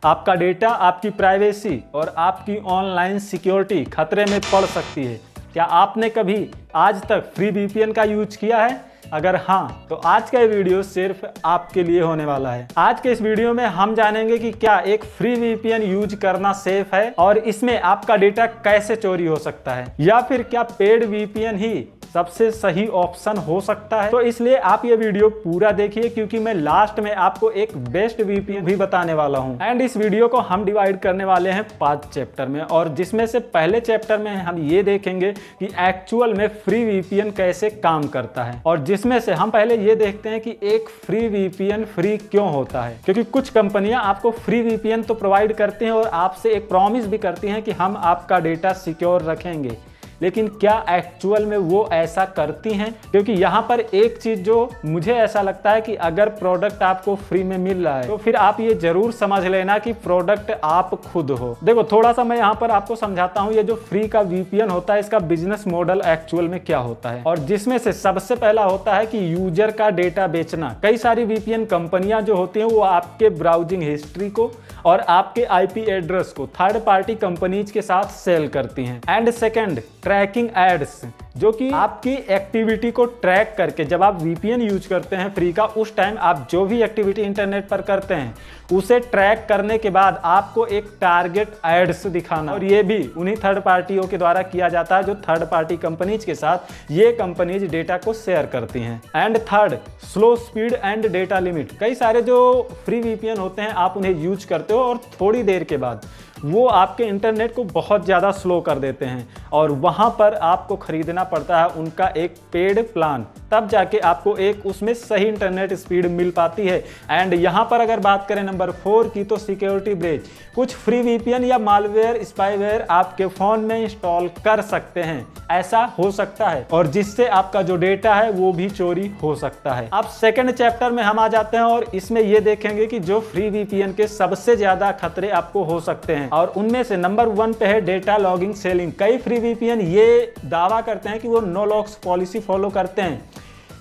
आपका डेटा, आपकी प्राइवेसी और आपकी ऑनलाइन सिक्योरिटी खतरे में पड़ सकती है। क्या आपने कभी आज तक फ्री वीपीएन का यूज किया है? अगर हाँ, तो आज का ये वीडियो सिर्फ आपके लिए होने वाला है। आज के इस वीडियो में हम जानेंगे कि क्या एक फ्री वीपीएन यूज करना सेफ है और इसमें आपका डेटा कैसे चोरी हो सकता है, या फिर क्या पेड वीपीएन ही सबसे सही ऑप्शन हो सकता है। तो इसलिए आप ये वीडियो पूरा देखिए, क्योंकि मैं लास्ट में आपको एक बेस्ट वीपीएन भी बताने वाला हूं। एंड इस वीडियो को हम डिवाइड करने वाले हैं 5 चैप्टर में, और जिसमें से पहले चैप्टर में हम ये देखेंगे कि एक्चुअल में फ्री वीपीएन कैसे काम करता है, और जिसमें से हम पहले ये देखते हैं कि एक फ्री वीपीएन फ्री क्यों होता है। क्योंकि कुछ कंपनियां आपको फ्री वीपीएन तो प्रोवाइड करती हैं और आपसे एक प्रॉमिस भी करती हैं कि हम आपका डेटा सिक्योर रखेंगे, लेकिन क्या एक्चुअल में वो ऐसा करती हैं? क्योंकि यहाँ पर एक चीज जो मुझे ऐसा लगता है कि अगर प्रोडक्ट आपको फ्री में मिल रहा है तो फिर आप ये जरूर समझ लेना कि प्रोडक्ट आप खुद हो। देखो, थोड़ा सा मैं यहाँ पर आपको समझाता हूँ ये जो फ्री का वीपीएन होता है इसका बिजनेस मॉडल एक्चुअल में क्या होता है, और जिसमें से सबसे पहला होता है कि यूजर का डेटा बेचना। कई सारी वीपीएन कंपनियां जो होती हैं वो आपके ब्राउजिंग हिस्ट्री को और आपके आईपी एड्रेस को थर्ड पार्टी कंपनीज के साथ सेल करती हैं। एंड सेकंड, ट्रैकिंग एड्स, जो कि आपकी एक्टिविटी को ट्रैक करके जब आप वीपीएन यूज करते हैं फ्री का, उस टाइम आप जो भी एक्टिविटी इंटरनेट पर करते हैं उसे ट्रैक करने के बाद आपको एक टारगेट एड्स दिखाना, और ये भी उन्हीं थर्ड पार्टियों के द्वारा किया जाता है जो थर्ड पार्टी कंपनीज के साथ ये कंपनीज डेटा को शेयर करती हैं। And third, slow speed and data limit. कई सारे जो फ्री वीपीएन होते हैं आप उन्हें यूज करते हो और थोड़ी देर के बाद वो आपके इंटरनेट को बहुत ज़्यादा स्लो कर देते हैं, और वहाँ पर आपको खरीदना पड़ता है उनका एक पेड प्लान, तब जाके आपको एक उसमें सही इंटरनेट स्पीड मिल पाती है। एंड यहाँ पर अगर बात करें नंबर 4 की, तो सिक्योरिटी ब्रीच। कुछ फ्री वीपीएन या मालवेयर, स्पाईवेयर आपके फ़ोन में इंस्टॉल कर सकते हैं, ऐसा हो सकता है, और जिससे आपका जो डेटा है वो भी चोरी हो सकता है। अब सेकंड चैप्टर में हम आ जाते हैं और इसमें ये देखेंगे कि जो फ्री वीपीएन के सबसे ज़्यादा खतरे आपको हो सकते हैं, और उनमें से नंबर 1 पे है डेटा लॉगिंग सेलिंग। कई फ्री वीपीएन ये दावा करते हैं कि वो नो लॉक्स पॉलिसी फॉलो करते हैं,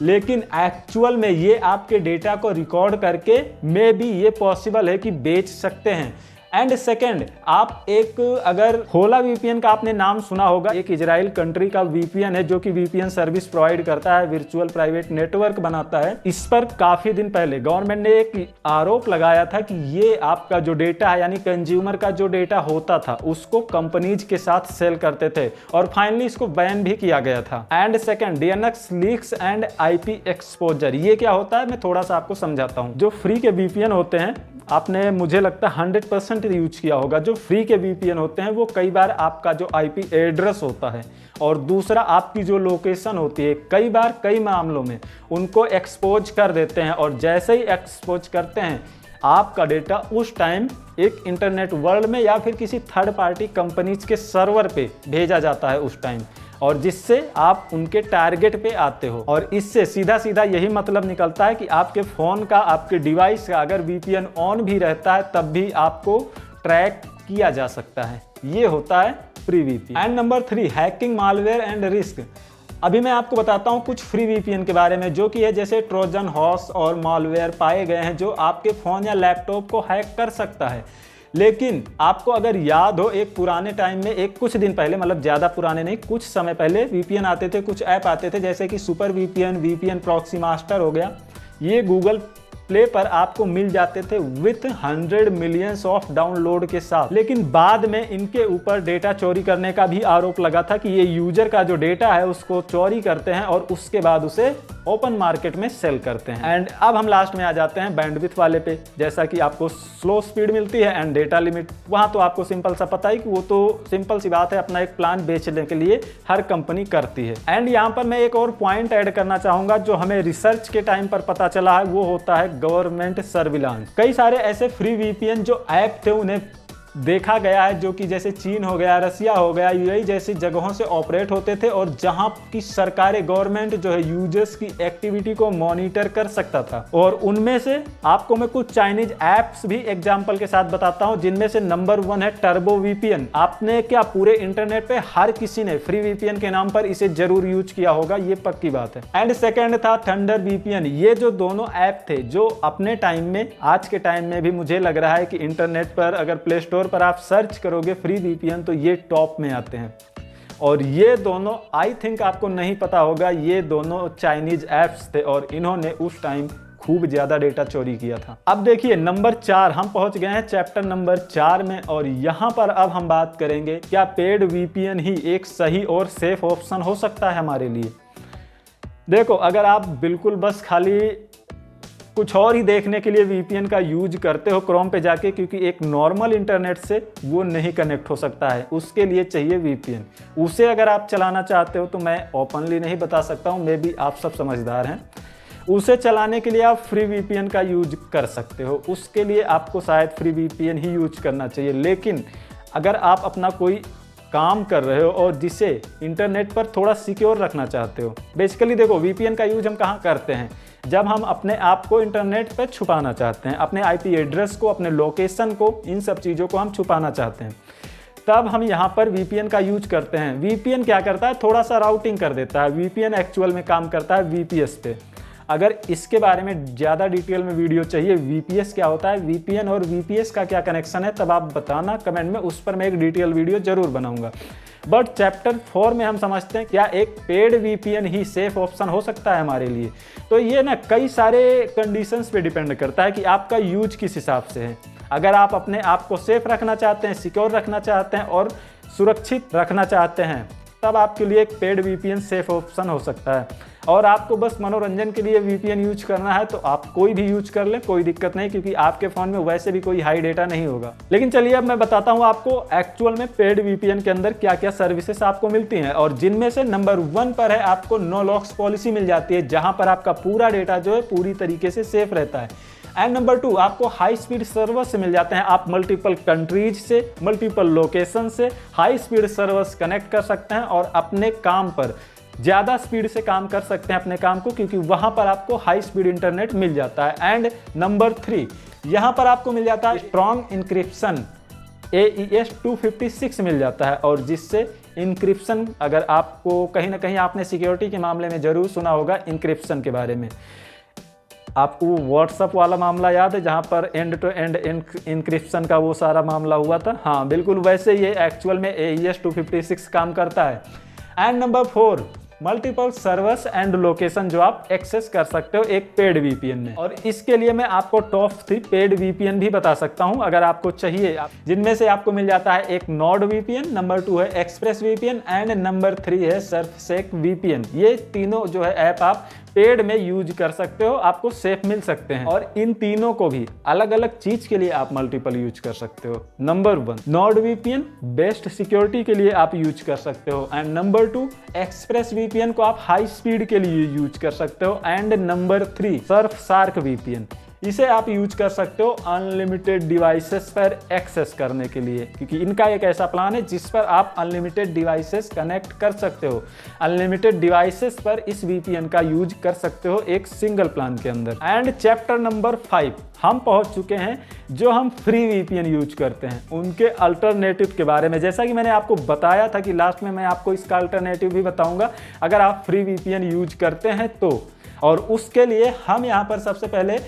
लेकिन एक्चुअल में ये आपके डेटा को रिकॉर्ड करके मे बी ये पॉसिबल है कि बेच सकते हैं। एंड सेकेंड, आप एक अगर होला वीपीएन का आपने नाम सुना होगा, एक इजराइल कंट्री का वीपीएन है जो कि वीपीएन सर्विस प्रोवाइड करता है, वर्चुअल प्राइवेट नेटवर्क बनाता है। इस पर काफी दिन पहले गवर्नमेंट ने एक आरोप लगाया था कि ये आपका जो डेटा है, यानी कंज्यूमर का जो डेटा होता था, उसको कंपनीज के साथ सेल करते थे, और फाइनली इसको बैन भी किया गया था। And second, DNS leaks and IP exposure. ये क्या होता है मैं थोड़ा सा आपको समझाता हूँ। जो फ्री के वीपीएन होते हैं, आपने मुझे लगता है 100% यूज किया होगा। जो फ्री के वीपीएन होते हैं वो कई बार आपका जो आईपी एड्रेस होता है और दूसरा आपकी जो लोकेशन होती है, कई बार कई मामलों में उनको एक्सपोज कर देते हैं, और जैसे ही एक्सपोज करते हैं आपका डेटा उस टाइम एक इंटरनेट वर्ल्ड में या फिर किसी थर्ड पार्टी कंपनीज के सर्वर पे भेजा जाता है उस टाइम, और जिससे आप उनके टारगेट पे आते हो। और इससे सीधा सीधा यही मतलब निकलता है कि आपके फ़ोन का, आपके डिवाइस का अगर वीपीएन ऑन भी रहता है तब भी आपको ट्रैक किया जा सकता है। ये होता है free VPN. And number 3, hacking, malware and risk. अभी मैं आपको बताता हूँ कुछ फ्री वीपीएन के बारे में, जो कि है जैसे ट्रोजन हॉर्स और मालवेयर पाए गए हैं जो आपके फ़ोन या लैपटॉप को हैक कर सकता है। लेकिन आपको अगर याद हो, एक पुराने टाइम में, एक कुछ दिन पहले, मतलब ज़्यादा पुराने नहीं, कुछ समय पहले वीपीएन आते थे, कुछ ऐप आते थे जैसे कि super VPN, VPN proxy master हो गया। ये गूगल प्ले पर आपको मिल जाते थे विथ 100 मिलियंस ऑफ डाउनलोड के साथ। लेकिन बाद में इनके ऊपर डेटा चोरी करने का भी आरोप लगा था कि ये यूजर का जो डेटा है उसको चोरी करते हैं और उसके बाद उसे ओपन मार्केट में सेल करते हैं। एंड अब हम लास्ट में आ जाते हैं बैंडविड्थ वाले पे, जैसा कि आपको स्लो स्पीड मिलती है एंड डेटा लिमिट। वहाँ तो आपको सिंपल सा पता ही कि वो तो सिंपल सी बात है, अपना एक प्लान बेचने के लिए हर कंपनी करती है। एंड यहाँ पर मैं एक और पॉइंट ऐड करना चाहूँगा जो हमें रिसर्च के टाइम पर पता चला है, वो होता है गवर्नमेंट सर्विलांस। कई सारे ऐसे फ्री वीपीएन जो ऐप थे उन्हें देखा गया है, जो कि जैसे चीन हो गया, रसिया हो गया, यूएई जैसी जगहों से ऑपरेट होते थे और जहां की सरकारें, गवर्नमेंट जो है यूजर्स की एक्टिविटी को मॉनिटर कर सकता था। और उनमें से आपको मैं कुछ चाइनीज ऐप्स भी एग्जांपल के साथ बताता हूं, जिनमें से नंबर 1 है टर्बो वीपीएन। आपने क्या पूरे इंटरनेट पे हर किसी ने फ्री वीपीएन के नाम पर इसे जरूर यूज किया होगा, ये पक्की बात है। एंड सेकेंड था थंडर वीपीएन। ये जो दोनों ऐप थे, जो अपने टाइम में, आज के टाइम में भी मुझे लग रहा है कि इंटरनेट पर अगर प्ले स्टोर पर आप सर्च करोगे फ्री वीपीएन तो ये टॉप में आते हैं। और ये दोनों, आई थिंक आपको नहीं पता होगा, ये दोनों चाइनीज ऐप्स थे और इन्होंने उस टाइम खूब ज्यादा डेटा चोरी किया था। अब देखिए नंबर 4, हम पहुंच गए हैं चैप्टर नंबर 4 में और यहां पर अब हम बात करेंगे क्या पेड वीपीएन ही एक सही और सेफ ऑप्शन हो सकता है हमारे लिए। देखो, अगर आप बिल्कुल बस खाली कुछ और ही देखने के लिए वीपीएन का यूज करते हो क्रोम पे जाके, क्योंकि एक नॉर्मल इंटरनेट से वो नहीं कनेक्ट हो सकता है, उसके लिए चाहिए वीपीएन। उसे अगर आप चलाना चाहते हो तो मैं ओपनली नहीं बता सकता हूँ, मे भी आप सब समझदार हैं। उसे चलाने के लिए आप फ्री वीपीएन का यूज कर सकते हो, उसके लिए आपको शायद फ्री वीपीएन ही यूज करना चाहिए। लेकिन अगर आप अपना कोई काम कर रहे हो और जिसे इंटरनेट पर थोड़ा सिक्योर रखना चाहते हो, बेसिकली देखो वीपीएन का यूज हम कहाँ करते हैं, जब हम अपने आप को इंटरनेट पर छुपाना चाहते हैं, अपने आईपी एड्रेस को, अपने लोकेशन को, इन सब चीज़ों को हम छुपाना चाहते हैं, तब हम यहाँ पर वीपीएन का यूज करते हैं। वीपीएन क्या करता है, थोड़ा सा राउटिंग कर देता है। वीपीएन एक्चुअल में काम करता है वीपीएस पे। अगर इसके बारे में ज़्यादा डिटेल में वीडियो चाहिए, वीपीएस क्या होता है, वीपीएन और वीपीएस का क्या कनेक्शन है, तब आप बताना कमेंट में, उस पर मैं एक डिटेल वीडियो जरूर बनाऊंगा। बट चैप्टर 4 में हम समझते हैं क्या एक पेड वीपीएन ही सेफ ऑप्शन हो सकता है हमारे लिए। तो ये ना कई सारे कंडीशंस पे डिपेंड करता है कि आपका यूज किस हिसाब से है। अगर आप अपने आप को सेफ रखना चाहते हैं, सिक्योर रखना चाहते हैं और सुरक्षित रखना चाहते हैं, तब आपके लिए एक पेड वीपीएन सेफ ऑप्शन हो सकता है। और आपको बस मनोरंजन के लिए वीपीएन यूज करना है तो आप कोई भी यूज कर लें, कोई दिक्कत नहीं, क्योंकि आपके फ़ोन में वैसे भी कोई हाई डेटा नहीं होगा। लेकिन चलिए अब मैं बताता हूँ आपको एक्चुअल में पेड वीपीएन के अंदर क्या क्या सर्विसेज आपको मिलती हैं, और जिनमें से नंबर 1 पर है आपको नो लॉक्स पॉलिसी मिल जाती है, जहाँ पर आपका पूरा डेटा जो है पूरी तरीके से सेफ रहता है। एंड नंबर 2, आपको हाई स्पीड सर्वर्स से मिल जाते हैं। आप मल्टीपल कंट्रीज से, मल्टीपल लोकेशन से हाई स्पीड सर्वर्स कनेक्ट कर सकते हैं और अपने काम पर ज़्यादा स्पीड से काम कर सकते हैं अपने काम को, क्योंकि वहाँ पर आपको हाई स्पीड इंटरनेट मिल जाता है। एंड नंबर 3, यहाँ पर आपको मिल जाता है स्ट्रॉन्ग इंक्रिप्शन, AES 256 मिल जाता है, और जिससे इंक्रिप्शन, अगर आपको कहीं ना कहीं आपने सिक्योरिटी के मामले में ज़रूर सुना होगा इंक्रिप्शन के बारे में। आपको व्हाट्सअप वाला मामला याद है जहाँ पर एंड टू एंड इंक्रिप्शन का वो सारा मामला हुआ था, हाँ बिल्कुल वैसे ये एक्चुअल में AES 256 काम करता है। And number 4, multiple servers and location जो आप एक्सेस कर सकते हो एक पेड वीपीएन में। और इसके लिए मैं आपको टॉप 3 पेड वीपीएन भी बता सकता हूं अगर आपको चाहिए, जिनमें से आपको मिल जाता है एक नॉर्ड वीपीएन, नंबर 2 है एक्सप्रेस वीपीएन एंड नंबर 3 है सर्फसेक वीपीएन। ये तीनों जो है ऐप आप पेड में यूज कर सकते हो, आपको सेफ मिल सकते हैं, और इन तीनों को भी अलग अलग चीज के लिए आप मल्टीपल यूज कर सकते हो। Number 1 Nord VPN best security के लिए आप यूज कर सकते हो, एंड नंबर 2 एक्सप्रेस वीपीएन को आप हाई स्पीड के लिए यूज कर सकते हो, एंड नंबर 3 सर्फशार्क वीपीएन, इसे आप यूज कर सकते हो अनलिमिटेड डिवाइसेस पर एक्सेस करने के लिए, क्योंकि इनका एक ऐसा प्लान है जिस पर आप अनलिमिटेड डिवाइसेस कनेक्ट कर सकते हो। अनलिमिटेड डिवाइसेस पर इस वीपीएन का यूज कर सकते हो एक सिंगल प्लान के अंदर। एंड चैप्टर नंबर 5 हम पहुंच चुके हैं, जो हम फ्री वीपीएन यूज करते हैं उनके अल्टरनेटिव के बारे में। जैसा कि मैंने आपको बताया था कि लास्ट में मैं आपको इसका अल्टरनेटिव भी बताऊंगा अगर आप फ्री वीपीएन यूज करते हैं तो। और उसके लिए हम यहाँ पर सबसे पहले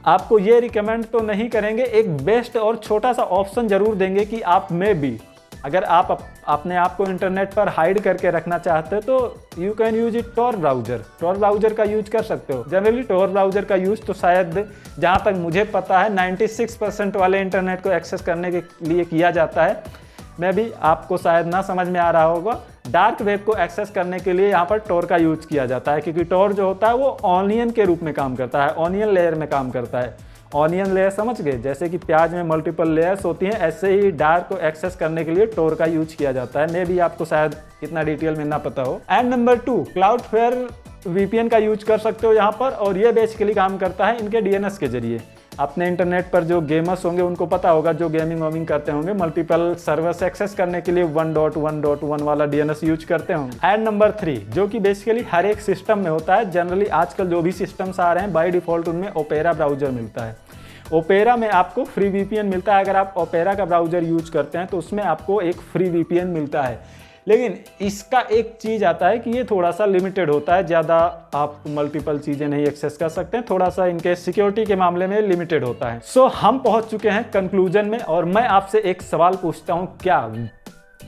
आपको ये रिकमेंड तो नहीं करेंगे, एक बेस्ट और छोटा सा ऑप्शन जरूर देंगे कि आप में भी अगर आप अपने आप को इंटरनेट पर हाइड करके रखना चाहते हो तो you can use it Tor browser. Tor browser का यूज कर सकते हो। जनरली टॉर ब्राउजर का यूज तो शायद जहाँ तक मुझे पता है 96% वाले इंटरनेट को एक्सेस करने के लिए किया जाता है। मैं भी आपको शायद ना समझ में आ रहा होगा, डार्क वेब को एक्सेस करने के लिए यहाँ पर टॉर का यूज किया जाता है, क्योंकि टॉर जो होता है वो ऑनियन के रूप में काम करता है, ऑनियन लेयर में काम करता है। ऑनियन लेयर समझ गए, जैसे कि प्याज में मल्टीपल लेयर्स होती हैं, ऐसे ही डार्क को एक्सेस करने के लिए टॉर का यूज किया जाता है। मे भी आपको शायद इतना डिटेल में ना पता हो। एंड नंबर 2 क्लाउडफ्लेयर वीपीएन का यूज कर सकते हो यहाँ पर, और ये बेसिकली काम करता है इनके डीएनएस के जरिए। अपने इंटरनेट पर जो गेमर्स होंगे उनको पता होगा, जो गेमिंग वॉमिंग करते होंगे, मल्टीपल सर्वर्स एक्सेस करने के लिए 1.1.1 वाला DNS यूज करते होंगे। एंड नंबर 3 जो कि बेसिकली हर एक सिस्टम में होता है। जनरली आजकल जो भी सिस्टम्स आ रहे हैं बाय डिफॉल्ट उनमें ओपेरा ब्राउजर मिलता है। ओपेरा में आपको फ्री VPN मिलता है। अगर आप ओपेरा का ब्राउजर यूज करते हैं तो उसमें आपको एक फ्री VPN मिलता है, लेकिन इसका एक चीज़ आता है कि ये थोड़ा सा लिमिटेड होता है, ज़्यादा आप मल्टीपल चीज़ें नहीं एक्सेस कर सकते हैं, थोड़ा सा इनके सिक्योरिटी के मामले में लिमिटेड होता है। सो हम पहुंच चुके हैं कंक्लूजन में और मैं आपसे एक सवाल पूछता हूं, क्या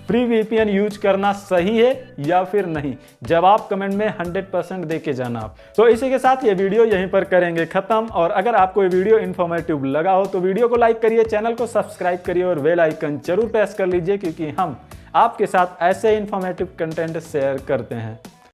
फ्री VPN यूज करना सही है या फिर नहीं? जवाब कमेंट में 100% दे के जाना आप। तो इसी के साथ ये वीडियो यहीं पर करेंगे खत्म। और अगर आपको ये वीडियो इन्फॉर्मेटिव लगा हो तो वीडियो को लाइक करिए, चैनल को सब्सक्राइब करिए और बेल आइकन जरूर प्रेस कर लीजिए, क्योंकि हम आपके साथ ऐसे इन्फॉर्मेटिव कंटेंट शेयर करते हैं।